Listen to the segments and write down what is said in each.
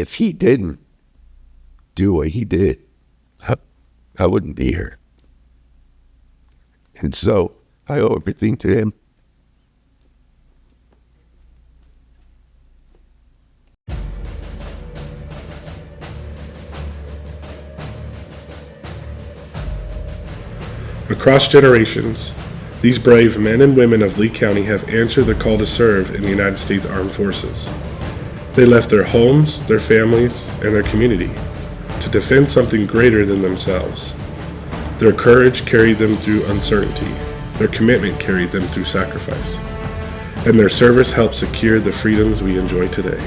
if he didn't do what he did, I wouldn't be here. And so I owe everything to him. Across generations, these brave men and women of Lea County have answered the call to serve in the United States Armed Forces. They left their homes, their families, and their community to defend something greater than themselves. Their courage carried them through uncertainty. Their commitment carried them through sacrifice. And their service helped secure the freedoms we enjoy today.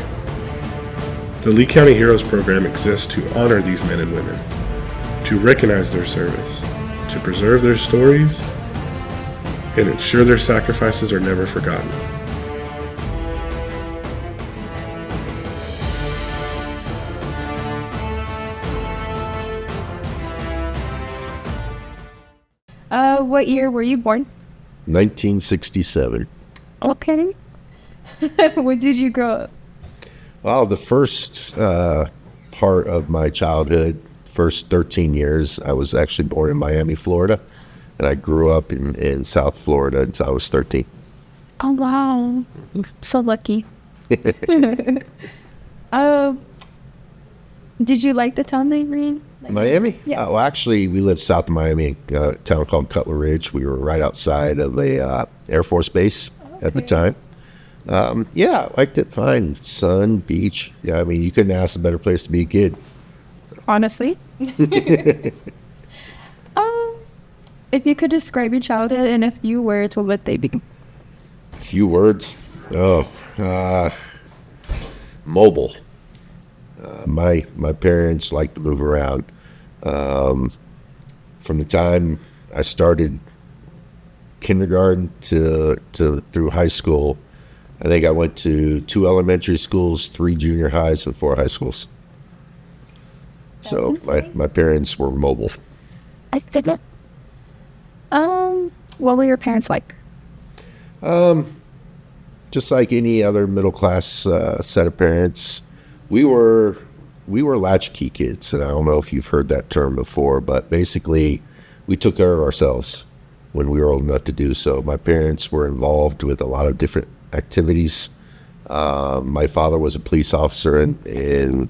The Lea County Heroes Program exists to honor these men and women, to recognize their service, to preserve their stories, and ensure their sacrifices are never forgotten. What year were you born? 1967. Okay. When did you grow up? Well, the first part of my childhood, first 13 years, I was actually born in Miami, Florida, and I grew up in South Florida until I was 13. Oh, wow. So lucky. Did you like the town that you were in? Miami? Yeah. Well, actually, we lived south of Miami, a town called Cutler Ridge. We were right outside of a Air Force base at the time. Yeah, I liked it fine. Sun, beach. Yeah, I mean, you couldn't ask a better place to be a kid. Honestly. If you could describe your childhood in a few words, what would they be? A few words? Mobile. My parents liked to move around. From the time I started kindergarten to through high school, I think I went to 2 elementary schools, 3 junior highs, and 4 high schools. So my parents were mobile. I think it. What were your parents like? Just like any other middle class set of parents, we were latchkey kids, and I don't know if you've heard that term before, but basically we took care of ourselves when we were old enough to do so. My parents were involved with a lot of different activities. My father was a police officer in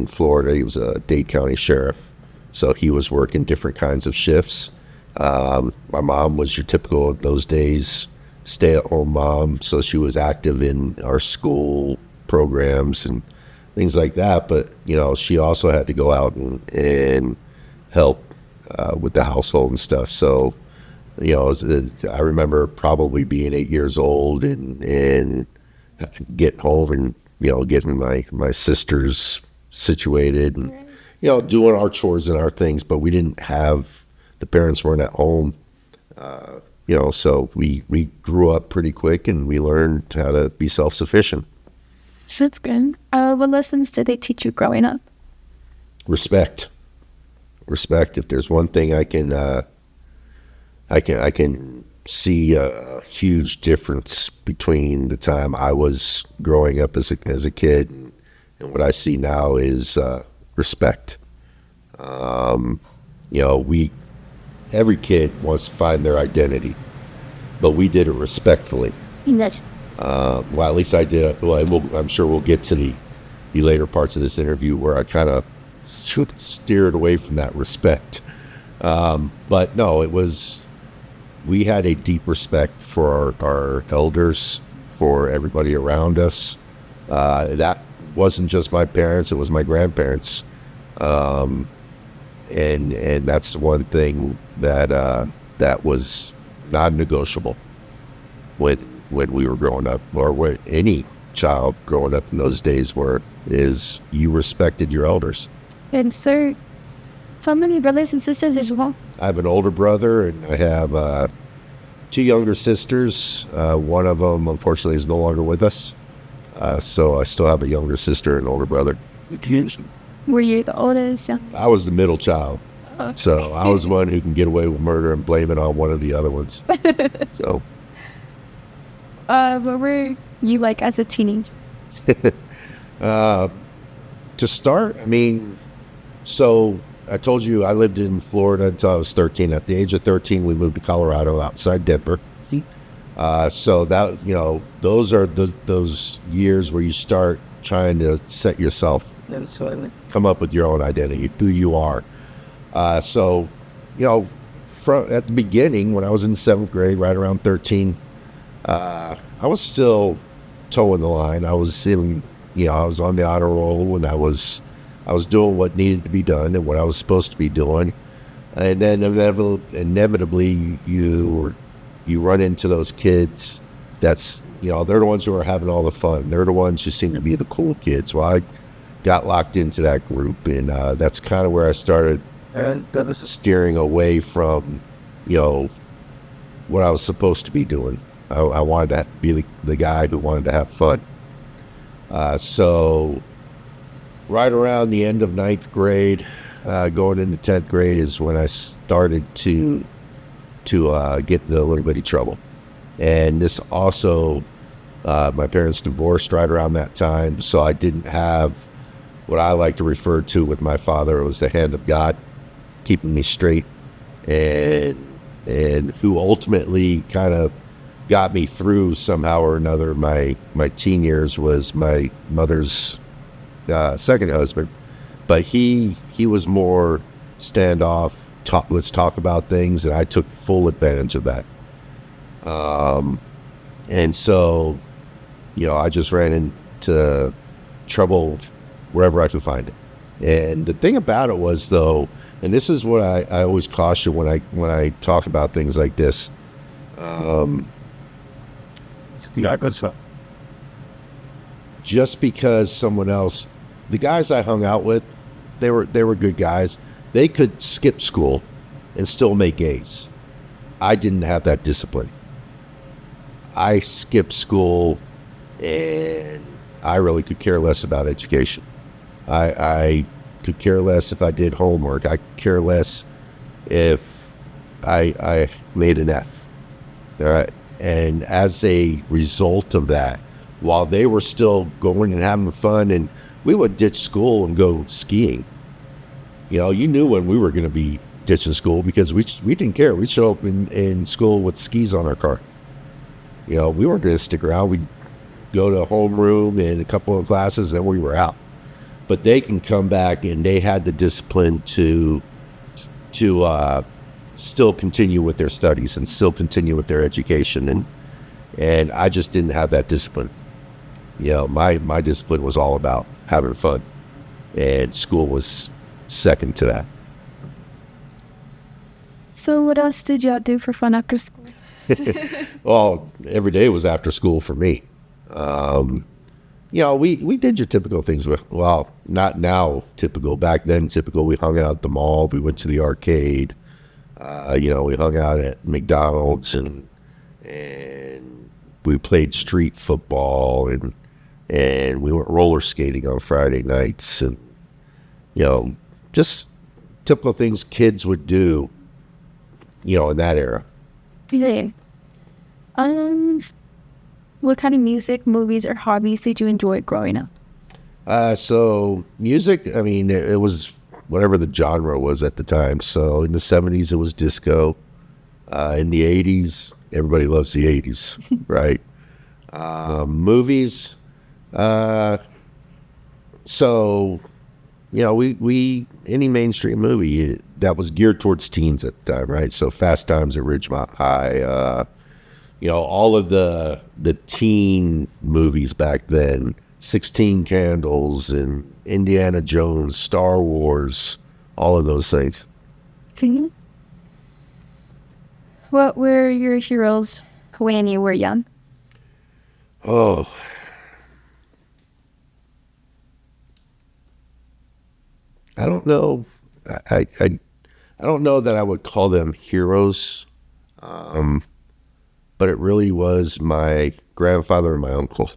Florida. He was a Dade County sheriff, so he was working different kinds of shifts. My mom was your typical, those days, stay-at-home mom, so she was active in our school programs and things like that, but she also had to go out and help with the household and stuff. So I remember probably being 8 years old and getting home and getting my sisters situated and doing our chores and our things, but we didn't have, the parents weren't at home, so we grew up pretty quick and we learned how to be self-sufficient. That's good. What lessons did they teach you growing up? Respect. If there's one thing I can see a huge difference between the time I was growing up as a kid and what I see now is respect. Every kid wants to find their identity, but we did it respectfully. Yes. Well, at least I did. Well, I'm sure we'll get to the later parts of this interview where I kind of steered away from that respect. But no, we had a deep respect for our elders, for everybody around us. That wasn't just my parents, it was my grandparents. And that's one thing that was non-negotiable when we were growing up, or what any child growing up in those days is you respected your elders. And sir, how many brothers and sisters did you have? I have an older brother and I have 2 younger sisters. One of them unfortunately is no longer with us. So I still have a younger sister and older brother. Were you the oldest? Yeah. I was the middle child. Okay. So I was the one who can get away with murder and blame it on one of the other ones. So What were you like as a teenager? To start, I mean, so I told you I lived in Florida until I was 13. At the age of 13, we moved to Colorado outside Denver. So that, those are those years where you start trying to set yourself, come up with your own identity, who you are. So, from at the beginning, when I was in 7th grade, right around 13, I was still towing the line. I was in, I was on the honor roll, and I was doing what needed to be done and what I was supposed to be doing. And then inevitably you run into those kids that's, they're the ones who are having all the fun. They're the ones who seem to be the cool kids. Well, I got locked into that group, and that's kind of where I started steering away from, what I was supposed to be doing. I wanted to be the guy who wanted to have fun. So right around the end of 9th grade, going into 10th grade is when I started to get in a little bit of trouble. And this also, my parents divorced right around that time, so I didn't have what I like to refer to with my father. It was the hand of God keeping me straight, and who ultimately kind of got me through somehow or another. My teen years was my mother's second husband, but he was more standoff, let's talk about things, and I took full advantage of that. And so, I just ran into trouble wherever I could find it. And the thing about it was, though, and this is what I always caution when I talk about things like this. Just because someone else, the guys I hung out with, they were good guys. They could skip school and still make A's. I didn't have that discipline. I skipped school, and I really could care less about education. I could care less if I did homework. I could care less if I made an F. All right. And as a result of that, while they were still going and having fun, and we would ditch school and go skiing. You knew when we were going to be ditching school because we didn't care. We'd show up in school with skis on our car. We weren't going to stick around. We'd go to homeroom and a couple of classes, and we were out. But they can come back, and they had the discipline to still continue with their studies and still continue with their education. And I just didn't have that discipline. My discipline was all about having fun, and school was second to that. So what else did y'all do for fun after school? Well, every day was after school for me. We did your typical things not now typical, back then typical. We hung out at the mall, we went to the arcade, we hung out at McDonald's, and we played street football, and we went roller skating on Friday nights, and just typical things kids would do, in that era. Yeah. What kind of music, movies, or hobbies did you enjoy growing up? So music, I mean, it was whatever the genre was at the time. So in the 70s, it was disco. In the 80s, everybody loves the 80s, right? Movies. So, we any mainstream movie that was geared towards teens at the time, right? So Fast Times at Ridgemont High, all of the teen movies back then, 16 Candles and Indiana Jones, Star Wars, all of those things. Mm-hmm. What were your heroes when you were young? Oh. I don't know. I don't know that I would call them heroes. But it really was my grandfather and my uncle.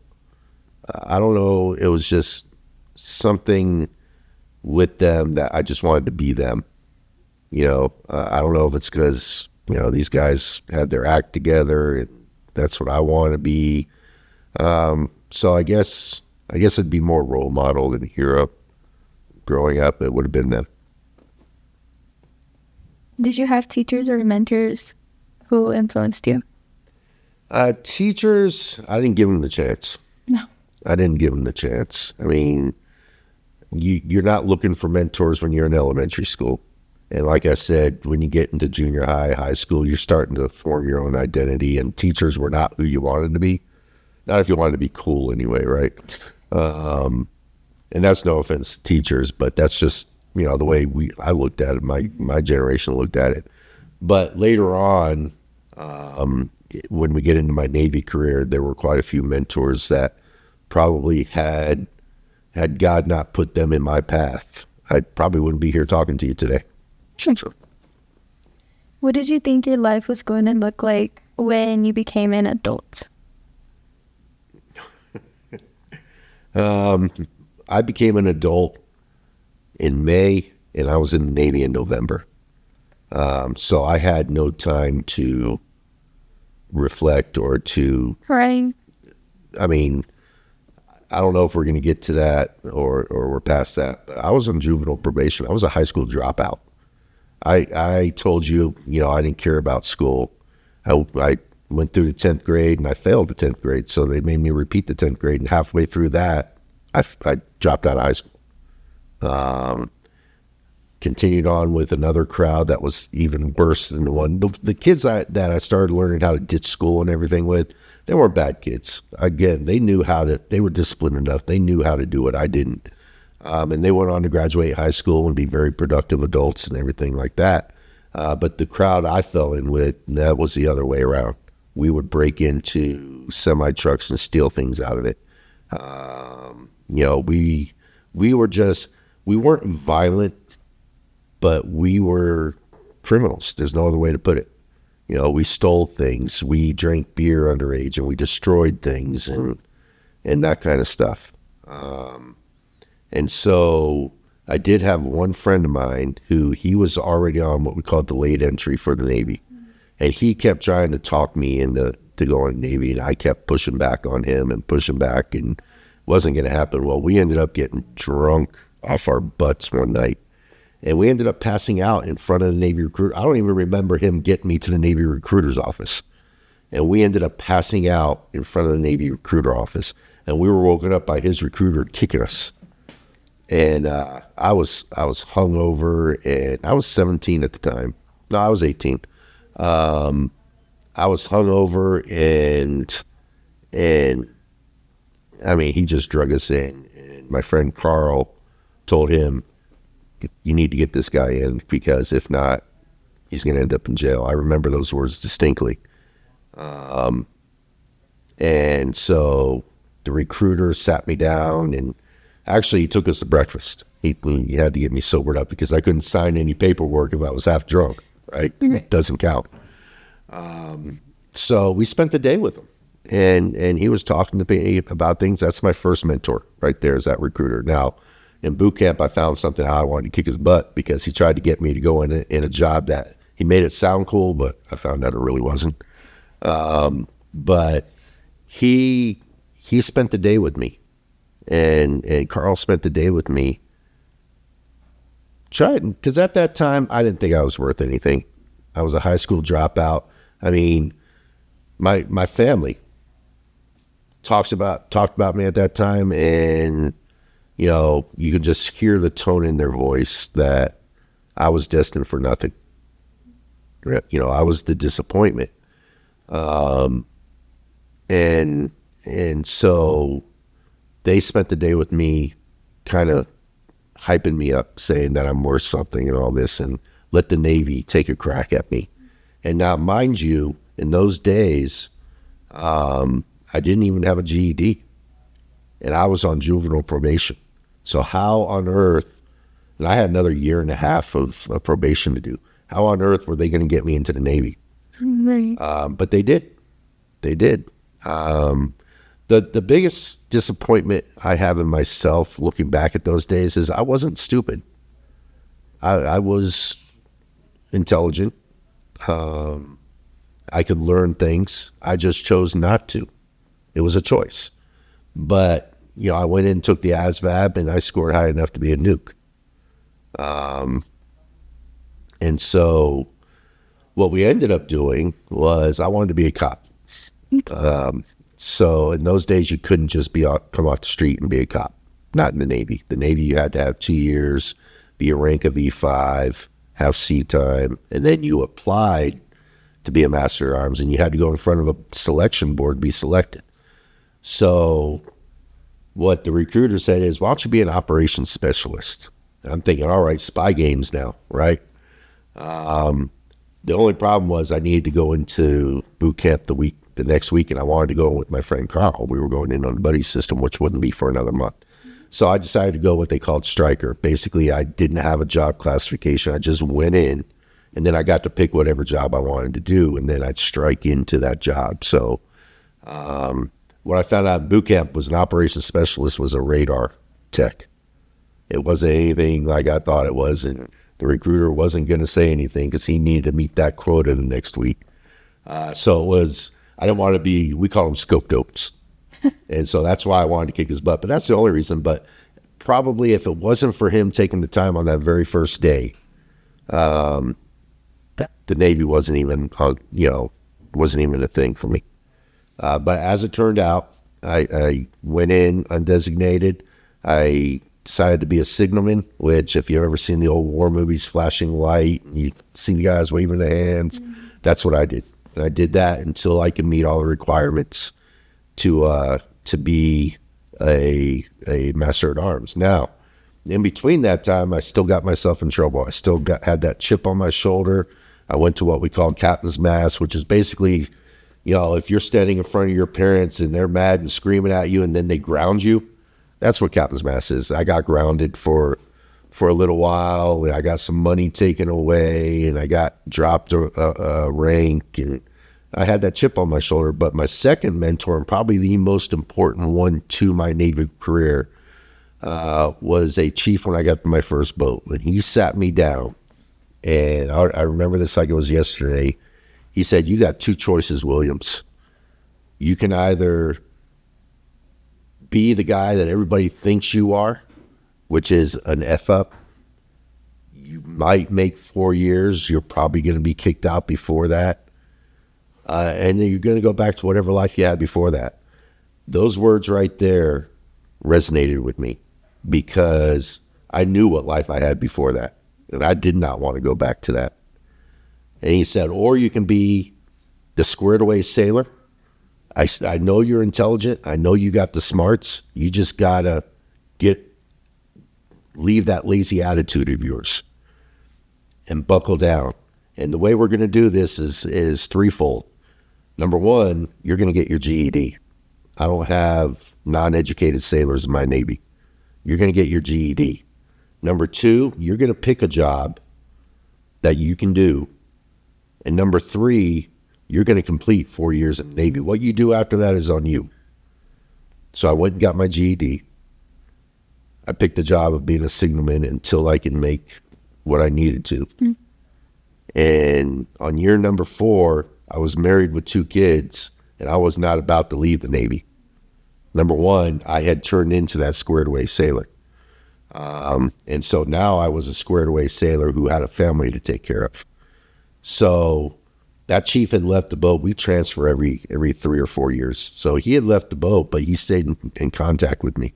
I don't know. It was just something with them that I just wanted to be them. I don't know if it's because, these guys had their act together, and that's what I want to be. So I guess I guess it'd be more role model than hero. Growing up, it would have been them. Did you have teachers or mentors who influenced you? Teachers, I didn't give them the chance. No. I didn't give them the chance. I mean, you're not looking for mentors when you're in elementary school. And like I said, when you get into junior high, high school, you're starting to form your own identity, and teachers were not who you wanted to be. Not if you wanted to be cool anyway, right? And that's no offense to teachers, but that's just, the way I looked at it, my generation looked at it. But later on, when we get into my Navy career, there were quite a few mentors that probably had God not put them in my path, I probably wouldn't be here talking to you today. So, What did you think your life was going to look like when you became an adult? I became an adult in May, and I was in the Navy in November. So I had no time to reflect or to, Right. I mean, I don't know if we're going to get to that or we're past that, but I was on juvenile probation. I was a high school dropout. I told you, I didn't care about school. I went through the 10th grade and I failed the 10th grade. So they made me repeat the 10th grade. And halfway through that, I dropped out of high school. Continued on with another crowd that was even worse than the one. The kids that I started learning how to ditch school and everything with, they weren't bad kids. Again, they were disciplined enough. They knew how to do it. I didn't. And they went on to graduate high school and be very productive adults and everything like that. But the crowd I fell in with, that was the other way around. We would break into semi-trucks and steal things out of it. We weren't violent, but we were criminals. There's no other way to put it. We stole things. We drank beer underage and we destroyed things and that kind of stuff. And so I did have one friend of mine who he was already on what we called delayed entry for the Navy. And he kept trying to talk me into going to the Navy, and I kept pushing back on him and pushing back, and it wasn't going to happen. Well, we ended up getting drunk off our butts one night, and we ended up passing out in front of the Navy recruiter. I don't even remember him getting me to the Navy recruiter's office. And we ended up passing out in front of the Navy recruiter office, and we were woken up by his recruiter kicking us. And I was hungover, and I was 17 at the time. No, I was 18. I was hungover, and I mean, he just drug us in. And my friend Carl told him, "You need to get this guy in, because if not, he's going to end up in jail." I remember those words distinctly. And so the recruiter sat me down, and actually he took us to breakfast. He had to get me sobered up because I couldn't sign any paperwork if I was half drunk, right? It doesn't count. So we spent the day with him, and he was talking to me about things. That's my first mentor right there, is that recruiter. Now, in boot camp, I found something how I wanted to kick his butt, because he tried to get me to go in a job that he made it sound cool, but I found out it really wasn't. But he spent the day with me, and Carl spent the day with me. Because at that time, I didn't think I was worth anything. I was a high school dropout. I mean, my family talked about me at that time, and you could just hear the tone in their voice that I was destined for nothing. I was the disappointment. And so they spent the day with me, kind of hyping me up, saying that I'm worth something and all this, and let the Navy take a crack at me. And now, mind you, in those days, I didn't even have a GED, and I was on juvenile probation. So how on earth, and I had another year and a half of probation to do, how on earth were they going to get me into the Navy? Right. But they did. They did. The biggest disappointment I have in myself looking back at those days is I wasn't stupid. I was intelligent. I could learn things. I just chose not to. It was a choice. But I went in and took the ASVAB, and I scored high enough to be a nuke. And so what we ended up doing was I wanted to be a cop. So in those days, you couldn't just come off the street and be a cop. Not in the Navy. The Navy, you had to have 2 years, be a rank of E5, have sea time, and then you applied to be a Master of Arms, and you had to go in front of a selection board to be selected. So what the recruiter said is, why don't you be an operations specialist? And I'm thinking, all right, spy games now, right? The only problem was I needed to go into boot camp the next week, and I wanted to go with my friend Carl. We were going in on the buddy system, which wouldn't be for another month. So I decided to go what they called striker. Basically, I didn't have a job classification. I just went in, and then I got to pick whatever job I wanted to do, and then I'd strike into that job. So what I found out in boot camp was an operations specialist was a radar tech. It wasn't anything like I thought it was, and the recruiter wasn't going to say anything because he needed to meet that quota the next week. So it was, I didn't want to be, we call them scope dopes. And so that's why I wanted to kick his butt. But that's the only reason. But probably if it wasn't for him taking the time on that very first day, the Navy wasn't even, wasn't even a thing for me. But as it turned out, I went in undesignated. I decided to be a signalman, which if you've ever seen the old war movies, flashing light, and you see the guys waving their hands, that's what I did. And I did that until I could meet all the requirements to be a Master at Arms. Now, in between that time, I still got myself in trouble. I still had that chip on my shoulder. I went to what we call Captain's Mass, which is basically, if you're standing in front of your parents and they're mad and screaming at you and then they ground you, that's what Captain's Mass is. I got grounded for a little while, and I got some money taken away, and I got dropped a rank, and I had that chip on my shoulder. But my second mentor, and probably the most important one to my Navy career, was a chief when I got to my first boat. And he sat me down, and I remember this like it was yesterday. He said, "You got two choices, Williams. You can either be the guy that everybody thinks you are, which is an F up. You might make 4 years. You're probably going to be kicked out before that. And then you're going to go back to whatever life you had before that." Those words right there resonated with me because I knew what life I had before that. And I did not want to go back to that. And he said, or you can be the squared away sailor. I know you're intelligent. I know you got the smarts. You just got to leave that lazy attitude of yours and buckle down. And the way we're going to do this is threefold. Number one, you're going to get your GED. I don't have non-educated sailors in my Navy. You're going to get your GED. Number two, you're going to pick a job that you can do. And number three, you're going to complete 4 years in the Navy. What you do after that is on you. So I went and got my GED. I picked the job of being a signalman until I can make what I needed to. Mm. And on year number 4, I was married with 2 kids, and I was not about to leave the Navy. Number one, I had turned into that squared away sailor. And so now I was a squared away sailor who had a family to take care of. So that chief had left the boat. We transfer every 3 or 4 years. So he had left the boat, but he stayed in contact with me.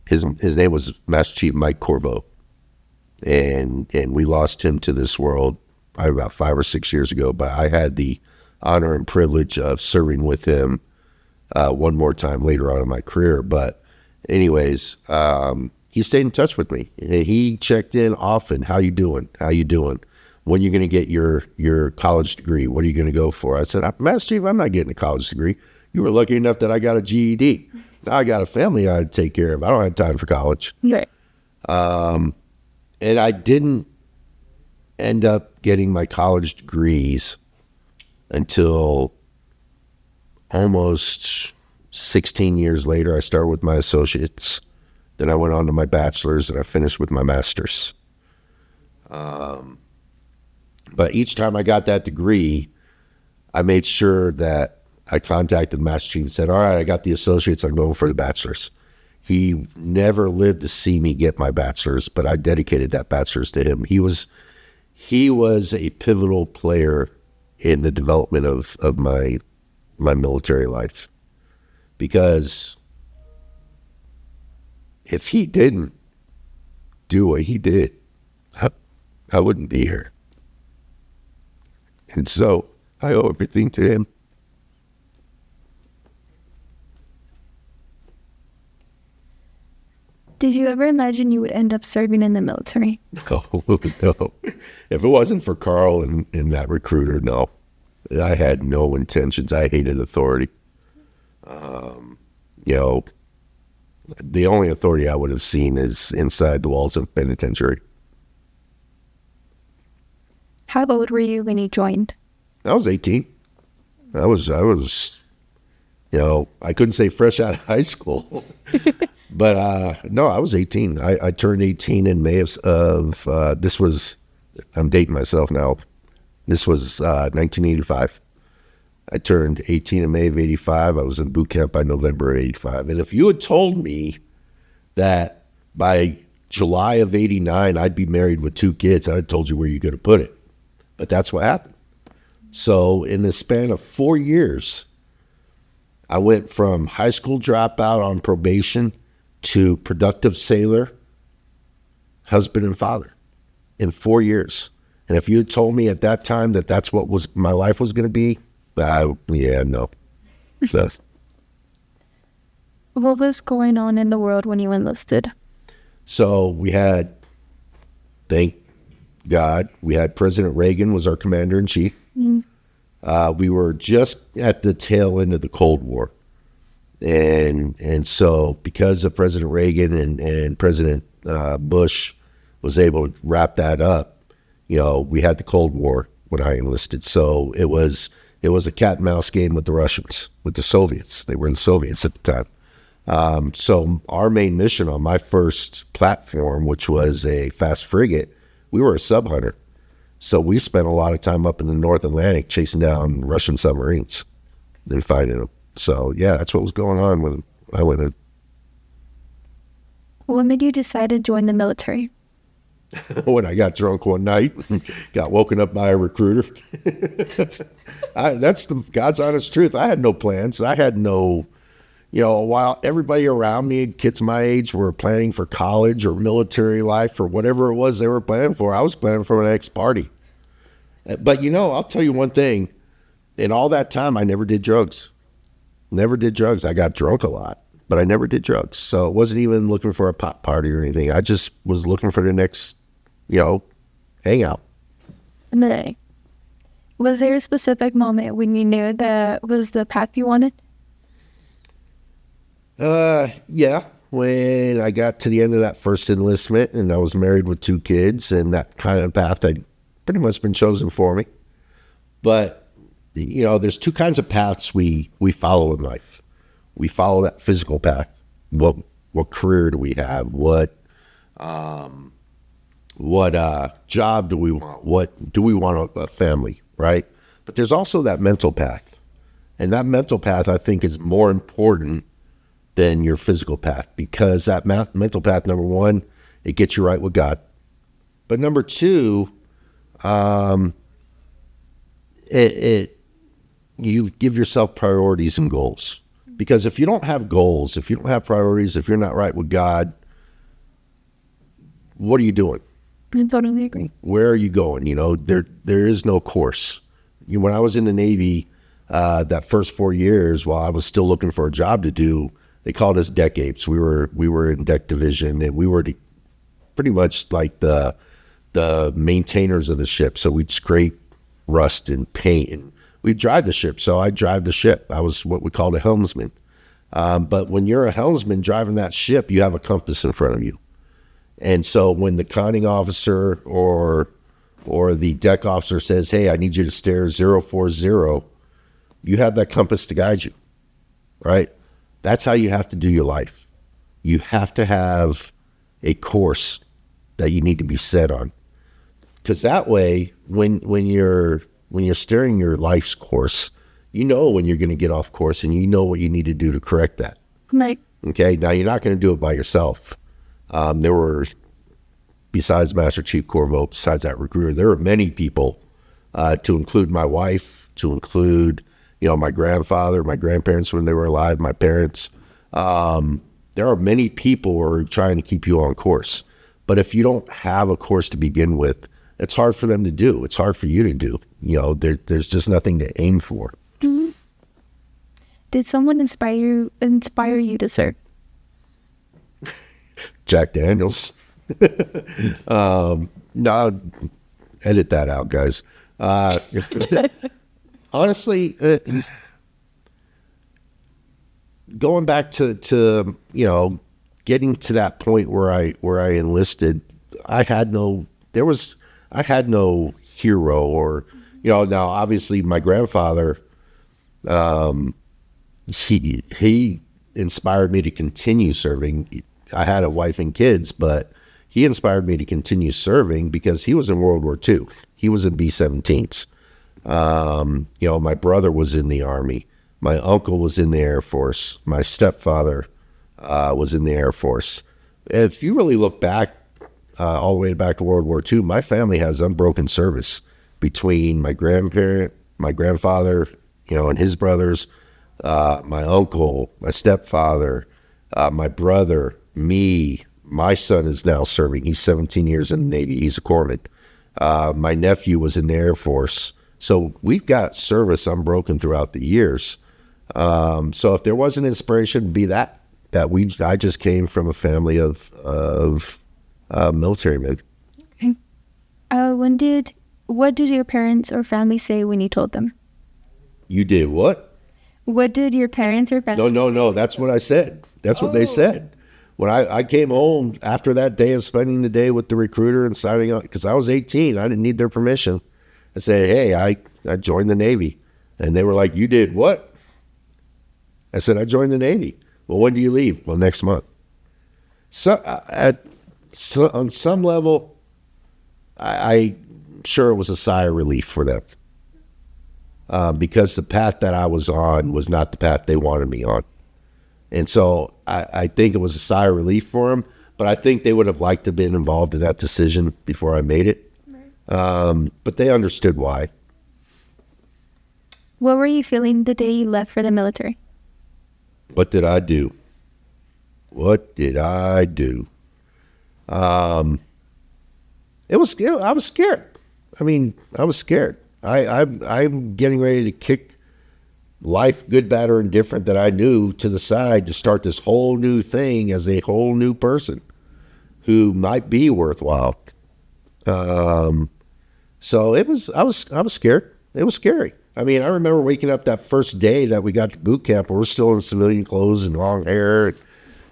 His name was Master Chief Mike Corvo. And we lost him to this world probably about 5 or 6 years ago. But I had the honor and privilege of serving with him one more time later on in my career. But anyways, he stayed in touch with me. He checked in often. How you doing? How you doing? When you going to get your college degree? What are you going to go for? I said, Master Chief, I'm not getting a college degree. You were lucky enough that I got a GED. Now I got a family I had to take care of. I don't have time for college. Right. And I didn't end up getting my college degrees until almost 16 years later. I started with my associates. Then I went on to my bachelor's, and I finished with my master's. But each time I got that degree, I made sure that I contacted the master chief and said, all right, I got the associates. I'm going for the bachelor's. He never lived to see me get my bachelor's, but I dedicated that bachelor's to him. He was a pivotal player in the development of my military life, because if he didn't do what he did, I wouldn't be here. And so I owe everything to him. Did you ever imagine you would end up serving in the military? No, no. If it wasn't for Carl and that recruiter, no. I had no intentions. I hated authority. The only authority I would have seen is inside the walls of penitentiary. How old were you when you joined? I was 18. I was, I couldn't say fresh out of high school. But no, I was 18. I turned 18 in May of this was, I'm dating myself now. This was 1985. I turned 18 in May of 85. I was in boot camp by November of 85. And if you had told me that by July of 89, I'd be married with 2 kids, I'd have told you where you're going to put it. But that's what happened. So in the span of 4 years, I went from high school dropout on probation to productive sailor, husband and father in 4 years. And if you had told me at that time that that's what my life was going to be, no. What was going on in the world when you enlisted? So we had, thank God, we had President Reagan was our commander in chief. Mm-hmm. We were just at the tail end of the Cold War. And so because of President Reagan and President Bush was able to wrap that up, we had the Cold War when I enlisted. So it was a cat and mouse game with the Russians, with the Soviets. They were the Soviets at the time. So our main mission on my first platform, which was a fast frigate, we were a sub hunter. So we spent a lot of time up in the North Atlantic chasing down Russian submarines and finding them. So yeah, that's what was going on when I went in. What made you decide to join the military? When I got drunk one night, got woken up by a recruiter. That's the God's honest truth. I had no plans. I had no, while everybody around me, kids my age, were planning for college or military life or whatever it was they were planning for, I was planning for my next party. But I'll tell you one thing. In all that time, I never did drugs. Never did drugs. I got drunk a lot, but I never did drugs. So it wasn't even looking for a pot party or anything. I just was looking for the next, hangout. Was there a specific moment when you knew that was the path you wanted? Yeah. When I got to the end of that first enlistment and I was married with 2 kids, and that kind of path had pretty much been chosen for me. But there's 2 kinds of paths we follow in life. We follow that physical path. What career do we have? What job do we want? What do we want a family, right? But there's also that mental path. And that mental path, I think, is more important than your physical path, because that mental path, number 1, it gets you right with God. But number 2, you give yourself priorities and goals. Because if you don't have goals, if you don't have priorities, if you're not right with God, what are you doing? I totally agree. Where are you going? There is no course. When I was in the Navy, that first 4 years, while I was still looking for a job to do, they called us deck apes. We were in deck division, and we were pretty much like the maintainers of the ship. So we'd scrape rust and paint, and we'd drive the ship. So I'd drive the ship. I was what we called a helmsman. But when you're a helmsman driving that ship, you have a compass in front of you. And so when the conning officer or the deck officer says, hey, I need you to steer 040, you have that compass to guide you, right? That's how you have to do your life. You have to have a course that you need to be set on. Because that way, when you're steering your life's course, you know when you're going to get off course, and you know what you need to do to correct that. Like, Okay, now you're not going to do it by yourself. There were, besides Master Chief Corvo, besides that recruiter, there were many people, to include my wife, to include, my grandfather, my grandparents when they were alive, my parents. There are many people who are trying to keep you on course. But if you don't have a course to begin with, it's hard for them to do. It's hard for you to do. There's just nothing to aim for. did someone inspire you to serve? Jack Daniels. No, edit that out, guys. Honestly, going back to getting to that point where I enlisted, I had no hero, or now obviously my grandfather, he inspired me to continue serving. I had a wife and kids, but he inspired me to continue serving because he was in World War II. He was in B-17s. My brother was in the Army. My uncle was in the Air Force. My stepfather was in the Air Force. If you really look back, all the way back to World War II, my family has unbroken service between my grandfather, and his brothers, my uncle, my stepfather, my brother, me. My son is now serving. He's 17 years in the Navy. He's a corpsman. My nephew was in the Air Force. So we've got service unbroken throughout the years. So if there was an inspiration, it'd be that I just came from a family of military men. Okay. What did your parents or family say when you told them? You did what? What did your parents or family? No. That's what I said. That's what they said. When I came home after that day of spending the day with the recruiter and signing up, because I was 18, I didn't need their permission. I said, hey, I joined the Navy. And they were like, you did what? I said, I joined the Navy. Well, when do you leave? Well, next month. So on some level, I'm sure it was a sigh of relief for them. Because the path that I was on was not the path they wanted me on. And so I think it was a sigh of relief for them, but I think they would have liked to have been involved in that decision before I made it. Right. But they understood why. What were you feeling the day you left for the military? What did I do? It was scary. I was scared. I was scared. I'm getting ready to kick life, good, bad, or indifferent, that I knew to the side to start this whole new thing as a whole new person who might be worthwhile. So I was scared. It was scary. I remember waking up that first day that we got to boot camp, and we're still in civilian clothes and long hair.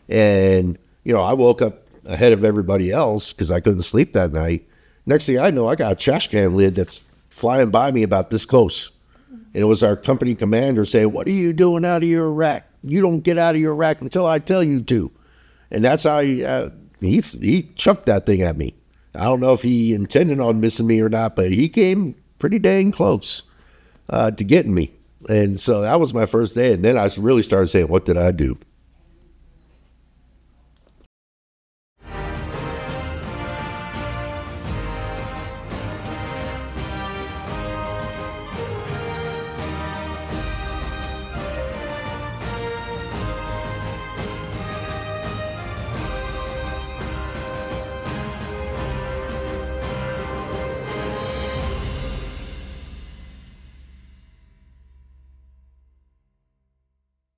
And I woke up ahead of everybody else because I couldn't sleep that night. Next thing I know, I got a trash can lid that's flying by me about this close. And it was our company commander saying, what are you doing out of your rack? You don't get out of your rack until I tell you to. And that's how he chucked that thing at me. I don't know if he intended on missing me or not, but he came pretty dang close to getting me. And so that was my first day. And then I really started saying, what did I do?